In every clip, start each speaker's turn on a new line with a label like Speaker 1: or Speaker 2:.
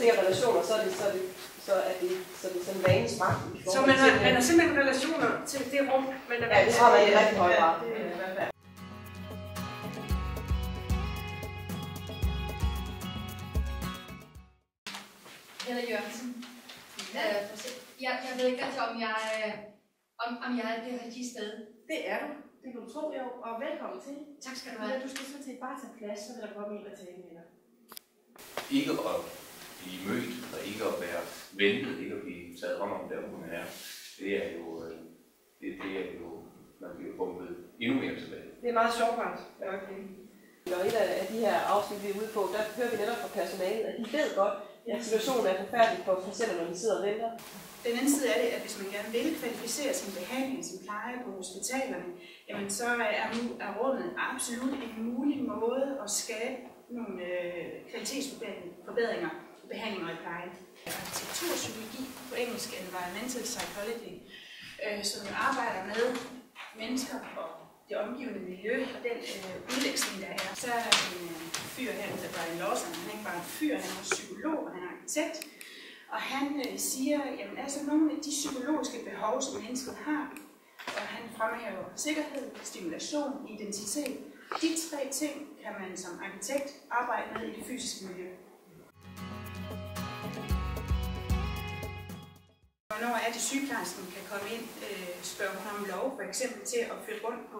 Speaker 1: tænker relationer, så er det sådan vanens magt.
Speaker 2: Så man har simpelthen relationer til det rum, men der
Speaker 1: ja, det har man i rigtig høj grad.
Speaker 3: Helle Jørgensen. Jeg ved ikke altså, om jeg er det rigtige sted.
Speaker 4: Det er du. Det kan du tro, jo. Og velkommen til.
Speaker 3: Tak skal du have.
Speaker 4: Du skal sådan set bare tage plads, så vil der komme en og tale med dig.
Speaker 5: Ikke at blive mødt, og ikke at være ventet, ikke at blive taget hånd om der, hvor man er, det er jo, man bliver bumpet endnu mere tilbage.
Speaker 4: Det er meget sårbart.
Speaker 1: Okay. Og et af de her afsnit, vi er ude på, der hører vi netop fra personalet, at de ved godt, at situationen er forfærdelig for patienter, når de sidder og venter.
Speaker 6: Den anden side er det, at hvis man gerne vil kvalificere sin behandling, sin pleje på hospitalerne, jamen så er rummet absolut en mulig måde at skabe nogle kvalitetsforbedringer i behandlinger og i plejen. Arkitekturpsykologi, på engelsk environmental psychology, som arbejder med mennesker og det omgivende miljø og den udveksling, der er. Så er der en fyr her, der Brian Lawson. Han er ikke bare en fyr, han er psykolog og han er arkitekt. Og han siger, jamen altså nogle af de psykologiske behov, som mennesket har, og han fremhæver sikkerhed, stimulation, identitet. De tre ting kan man som arkitekt arbejde med i det fysiske miljø. Hvornår er det sygeplejersken kan komme ind, spørge hun om lov, for eksempel til at flytte rundt på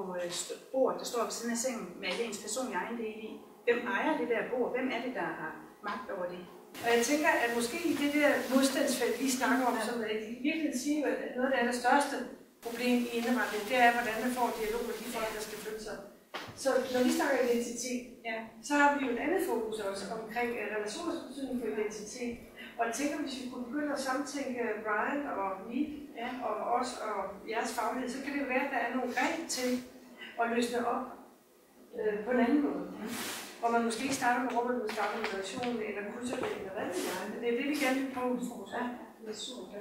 Speaker 6: bordet, der står ved siden af sengen med alle ens personlige ejendele i. Hvem ejer det der bord? Hvem er det, der har magt over det?
Speaker 2: Og jeg tænker, at måske i det der modstandsfelt, vi snakker om, som virkelig siger, at noget af det allerstørste problem i indretning, det er, hvordan man får dialog med de folk, der skal flytte sig. Så når vi snakker identitet, så har vi jo et andet fokus også omkring relationers betydning for identitet. Og jeg tænker, hvis vi kunne begynde at samtænke Brian og Mead og os og jeres faglighed, så kan det jo være, at der er nogle greb til at løsne op på en anden måde. Hvor man måske ikke starter med rummet, men starter med relationen eller kulturelt eller hvad det er. Det er det, vi gerne vil prøve at fokusere.
Speaker 4: Det er super.